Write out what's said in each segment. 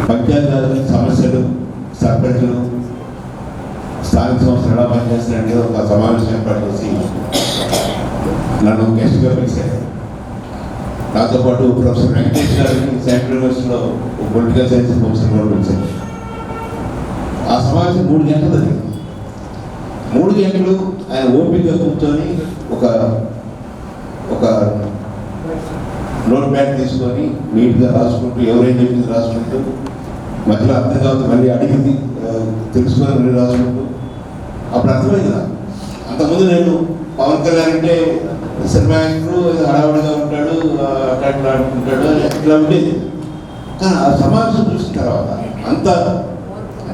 పంచాయతీ సమస్యలు, సర్పంచులు, స్థానిక సంస్థలు ఎలా పనిచేస్తున్నాయంటే ఒక సమావేశం ఏర్పాటు చేసి నన్ను గెస్ట్గా పిలిచారు. నాతో పాటు ప్రొఫెసర్ వెంకటేష్ గారిని సెంట్రల్ యూనివర్సిటీలో పొలిటికల్ సైన్స్ ప్రొఫెసర్ కూడా పిలిచారు. ఆ సమావేశం 3 గంటలు జరిగింది. 3 గంటలు ఆయన ఓపికగా కూర్చొని ఒక నోట్ ప్యాడ్ తీసుకొని నీట్గా రాసుకుంటూ, ఎవరేం చెప్పింది రాసుకుంటూ, మధ్యలో అర్థం కావద్దు మళ్ళీ అడిగింది తెలుసుకొని మళ్ళీ రాసుకుంటూ, అప్పుడు అర్థమైంది నాకు. అంతకుముందు నేను పవన్ కళ్యాణ్ అంటే సినిమా యాక్టరు, హడావుడిగా ఉంటాడు, అట్లా ఆడుకుంటాడు, ఇట్లా ఉండేది. కానీ ఆ సమావేశం చూసిన తర్వాత అంత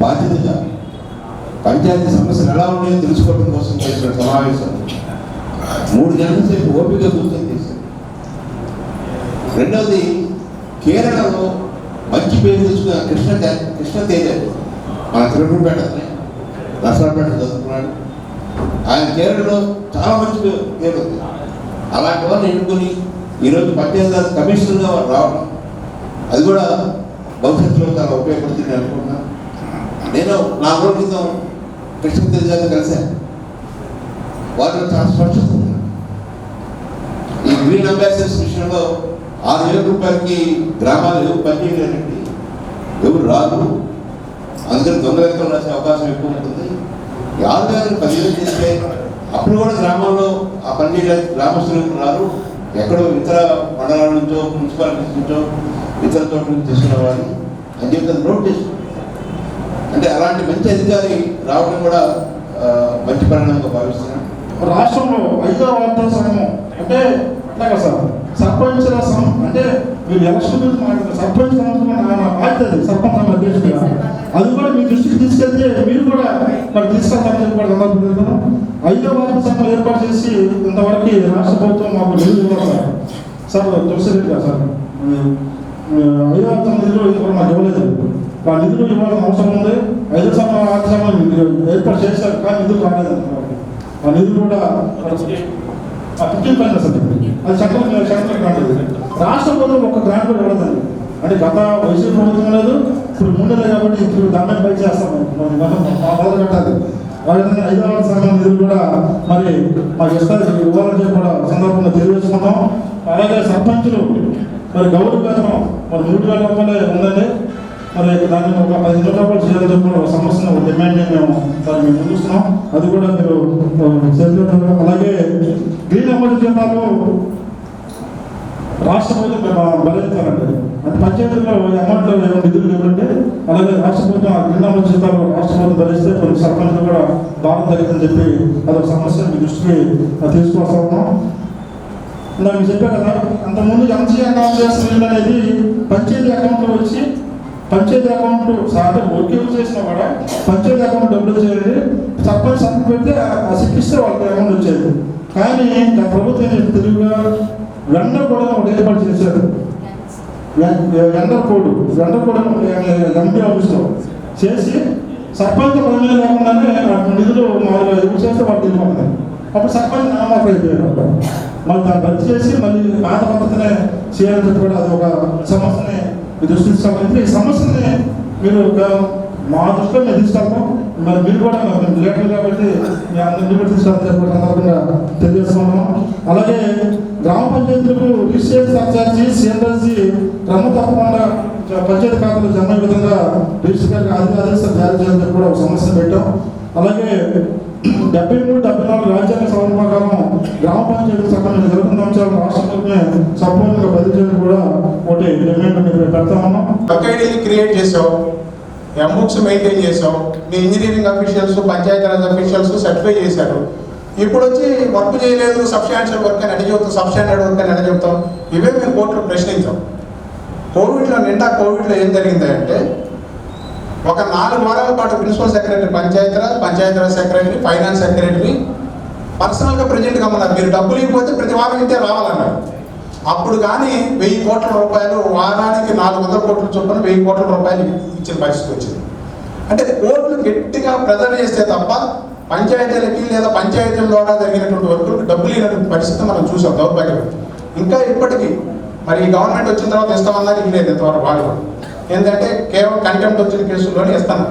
బాధ్యతగా పంచాయతీ సమస్యలు ఎలా ఉన్నాయో తెలుసుకోవడం కోసం చేసిన సమావేశం 3 గంటల సేపు ఓపిక కూర్చొని చేశారు. రెండవది, కేరళలో మంచి పేరు తెచ్చుకున్న కృష్ణతేజ మన తిరుపతిపేట నర్సరాపేట చదువుకున్నాడు. ఆయన కేరళలో చాలా మంచి పేరు ఉంది. అలాంటి వారిని ఎన్నుకొని ఈరోజు పంచాయతీరాజ్ కమిషనర్గా వారు రావడం, అది కూడా భవిష్యత్తులో చాలా ఉపయోగపడుతుంది అనుకుంటున్నాను. నేను 4 రోజుల క్రితం కృష్ణతేజ గారిని కలిశాను. వారిలో చాలా స్పష్టత ఉంది. ఈ గ్రీన్ అంబాసిడర్స్ విషయంలో 6,000 రూపాయలకి గ్రామాలు ఎవరు పనిచేయలేరండి, ఎవరు రాదు. అందుకని దొంగలెక్కలు రాసే అవకాశం ఎక్కువ ఉంటుంది. 6,000 10,000 చేస్తే అప్పుడు కూడా గ్రామాల్లో ఆ పని చేయడానికి గ్రామస్తులకు రారు. ఎక్కడో ఇతర మండలాల నుంచో, మున్సిపాలిటీస్ నుంచో, ఇతర చోట్ల నుంచి తీసుకునేవారు అని చెప్పి నోట్ చేసుకుంటారు. అంటే అలాంటి మంచి అధికారి రావడం కూడా మంచి పరిణామంగా భావిస్తున్నాను. రాష్ట్రంలో 5వ వార్తా సంఘం అంటే అట్లాగా సార్, సర్పంచుల అంటే మీరు ఎలక్షన్ గురించి మాట్లాడారు. సర్పంచ్ బాధ్యత సర్పంచ్ అధ్యక్షుడిగా అది కూడా మీ దృష్టికి తీసుకెళ్తే మీరు కూడా మరి తీసుకెళ్తామని చెప్పి కూడా సందర్భంగా 5వ వార్తా సంఘం ఏర్పాటు చేసి ఇంతవరకు రాష్ట్ర ప్రభుత్వం మాకు నిధులు ఇవ్వాలి సార్. తులసిరెడ్డి గారు సార్, 5వ వార్తా నిధులు కూడా మాకు ఇవ్వలేదు. ఆ నిధులు ఇవ్వాల్సిన అవసరం ఉంది. 5వ వార్తా సంఘం ఏర్పాటు చేశారు, కానీ నిధులు రాలేదు. ఆ నిధులు కూడా పుట్టిన సార్, అది సెంట్రల్ గ్రాంట్. రాష్ట్ర ప్రభుత్వం ఒక గ్రాంట్ కూడా ఇవ్వదండి. అంటే గత వైసీపీ ప్రభుత్వం లేదు, ఇప్పుడు ముందే కాబట్టి ఇప్పుడు దాన్ని పై చేస్తాము మొదలు కట్టాలి. అదేవిధంగా 5వ వార్తా సంఘం నిధులు కూడా మరి మాకు ఇస్తారు, ఇవ్వాలని కూడా సందర్భంగా తెలియజేసుకున్నాం. అలాగే సర్పంచులు మరి గౌరవ మరి 3,000 రూపాయలే ఉందండి. మరి దాన్ని ఒక 15,000 రూపాయలు చేయాలని చెప్పి ఒక సమస్యను డిమాండ్ మేము దాన్ని మేము ముందుస్తున్నాం. అది కూడా మీరు అలాగే గ్రీన్ అమౌంట్ జీతాలు రాష్ట్ర ప్రభుత్వం భరించాలండి. అంటే పంచాయతీలో అమౌంట్లో నిధులు ఇవ్వండి. అలాగే రాష్ట్ర ప్రభుత్వం గ్రీన్ అమౌంట్ జీతాలు రాష్ట్ర ప్రభుత్వం భరిస్తే కొన్ని సర్పంచులు కూడా భారం తగ్గుతుందని చెప్పి అదొక సమస్య మీ దృష్టికి తీసుకొస్తా ఉన్నాం. ఇందాక మీకు చెప్పారు కదా, అంతకుముందు ఎంసీ అకౌంట్ చేస్తున్న అనేది పంచాయతీ అకౌంట్లో వచ్చి పంచాయతీ అకౌంట్ సార్ ఓకే చేసినా కూడా పంచాయతీ అకౌంట్ డబ్బులు చేయాలి. సర్పంచ్ సంతకం పెడితే ఆ సిక్కిస్తే వాళ్ళకి అకౌంట్ వచ్చేది. కానీ ప్రభుత్వం తెలుగుగా వెండర్ కూడా ఒకటి ఏర్పాటు చేశారు. వెండర్ కోడ్ ఎంపీ ఆఫీస్లో చేసి సర్పంచ్ పదవి లేకుండానే నిధులు మామూలుగా ఎవరు చేస్తే వాళ్ళు తెలియకుండా అప్పుడు సర్పంచ్ నామాఫ్ అయిపోయారు. మళ్ళీ దాన్ని రద్దు చేసి మళ్ళీ పాత పద్ధతినే చేయాలని చెప్పి కూడా అది ఒక సమస్యని దృష్టి తీసుకోవాలి. ఈ సమస్యని మీరు మా దృష్టిలో మేము తీసుకెళ్తాం. మరి మీరు కూడా లేటర్ కాబట్టి మీ అందరినీ కూడా తీసుకెళ్తాం సందర్భంగా తెలియజేసుకున్నాం. అలాగే గ్రామ పంచాయతీలకు రిజిస్ట్రేషన్ సర్చార్జీ సిఎన్ఎస్జీ క్రమ తప్పకుండా పంచాయతీ ఖాతాలో జమ విధంగా రిజిస్టర్ గారికి ఆదేశాలు జారీ చేయాలని కూడా ఒక సమస్యను పెట్టాం. అలాగే 73, 74 రాజ్యాంగ సవరణ ప్రకారం గ్రామ పంచాయతీ చట్టంలో జరుగుతున్న అంశాలను రాష్ట్ర ప్రభుత్వమే సంపూర్ణంగా బదిలీ చేయడం కూడా ఒకటి డిమాండ్ పెడతా ఉన్నాం. ఐడీని క్రియేట్ చేసావు, ఎంబుక్స్ మెయింటైన్ చేసావు, మీ engineering officials, Panchayati Raj officials certify చేశారు. ఇప్పుడు వచ్చి వర్క్ చేయలేదు, సబ్స్టాన్షియల్ వర్క్ అని చెప్తాం, సబ్స్టాండర్డ్ వర్క్ అని చెప్తాం. ఇవే మేము కోర్టులో ప్రశ్నించాం. కోవిడ్లో ఏం జరిగిందంటే ఒక 4 వారాల పాటు principal secretary Panchayati Raj secretary, finance secretary పర్సనల్గా ప్రెజెంట్ కమ్మన్నారు. మీరు డబ్బులు ఇవ్వకపోతే ప్రతి వారం ఇంతే రావాలన్నారు. అప్పుడు కానీ 1,000 కోట్ల రూపాయలు, వారానికి 400 కోట్ల చొప్పున 1,000 కోట్ల రూపాయలు ఇచ్చిన పరిస్థితి వచ్చింది. అంటే కోర్టులు గట్టిగా ప్రెజర్ చేస్తే తప్ప పంచాయతీలకి లేదా పంచాయతీల ద్వారా జరిగినటువంటి వర్కులకు డబ్బులు ఇవ్వనటువంటి పరిస్థితి మనం చూసాం. దౌర్భాగ్యం ఇంకా ఇప్పటికీ మరి ఈ గవర్నమెంట్ వచ్చిన తర్వాత ఇస్తామన్నారు, లేదు ఇంతవరకు వాళ్ళు ఏంటంటే కేవలం కంటెంప్ట్ వచ్చిన కేసుల్లోనే ఇస్తాను.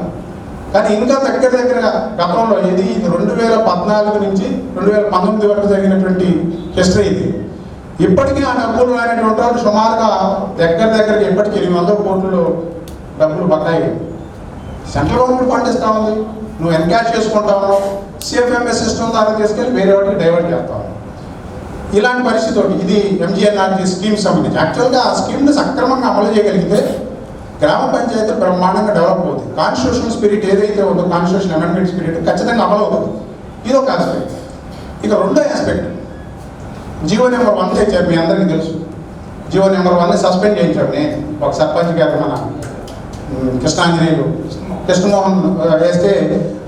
కానీ ఇంకా దగ్గరగా గతంలో ఇది 2014 నుంచి 2019 వరకు జరిగినటువంటి హిస్టరీ ఇది. ఇప్పటికీ ఆ డబ్బులు అనేటువంటి వాళ్ళు సుమారుగా దగ్గరకి ఇప్పటికీ 800 కోట్లు డబ్బులు బకాయి. సెంట్రల్ గవర్నమెంట్ ఫండ్ ఇస్తా ఉంది, నువ్వు ఎన్కాష్ చేసుకుంటా ఉన్నావు, సిఎఫ్ఎంఎస్ సిస్టమ్ ద్వారా తీసుకెళ్ళి వేరే వాటికి డైవర్ట్ చేస్తా ఉన్నావు. ఇలాంటి పరిస్థితి ఒకటి. ఇది ఎంజీఎన్ఆర్జీ స్కీమ్ సంబంధించి. యాక్చువల్గా ఆ స్కీమ్ని సక్రమంగా అమలు చేయగలిగితే గ్రామ పంచాయతీ బ్రహ్మాండంగా డెవలప్ అవుతుంది. కాన్స్టిట్యూషన్ స్పిరిట్ ఏదైతే ఉందో, కాన్స్టిట్యూషన్ అమెండ్మెంట్ స్పిరిట్ ఖచ్చితంగా అమలు అవుతుంది. ఇది ఒక ఆస్పెక్ట్. ఇక రెండో ఆస్పెక్ట్, జీవో నెంబర్ 1 తెచ్చారు, మీ అందరికీ తెలుసు. జీవో నెంబర్ 1ని సస్పెండ్ చేయించాడు. నేను ఒక సర్పంచ్ గారు మన కృష్ణమోహన్ వేస్తే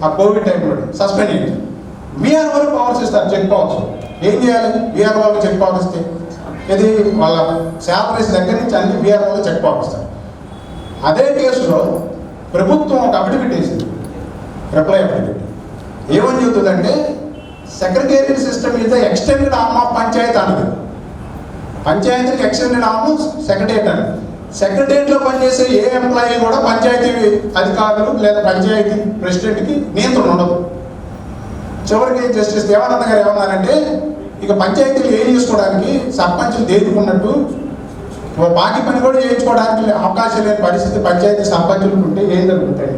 ఆ కోవిడ్ టైంలో సస్పెండ్ చేయించారు. వీఆర్ఓలు పవర్స్ ఇస్తారు, చెక్ పవర్స్. ఏం చేయాలి? వీఆర్ఓలకు చెక్ పవర్ ఇస్తే ఇది వాళ్ళ శాలరీస్ దగ్గర నుంచి అన్ని వీఆర్ఓలు చెక్ పవర్ ఇస్తారు. అదే కేసులో ప్రభుత్వం ఒక అఫిడవిట్ వేసింది, రిప్లై అఫిడవిట్. ఏమని చెబుతుందంటే secretariat system is the extended arm of panchayat అన్నది. పంచాయతీకి ఎక్స్టెండెడ్ ఆర్మ్ సెక్రటేరియట్ అని. సెక్రటేరియట్లో పనిచేసే ఏ ఎంప్లాయీ కూడా పంచాయతీ అధికారులు లేదా పంచాయతీ ప్రెసిడెంట్కి నియంత్రణ ఉండదు. చివరికి జస్టిస్ దేవానంద గారు ఏమన్నారంటే, ఇక పంచాయతీలు ఏం చేసుకోవడానికి సర్పంచులు దేదుకున్నట్టు బాకీ పని కూడా చేయించుకోవడానికి అవకాశం లేని పరిస్థితి పంచాయతీ సర్పంచులు ఉంటే ఏం జరుగుతాయి?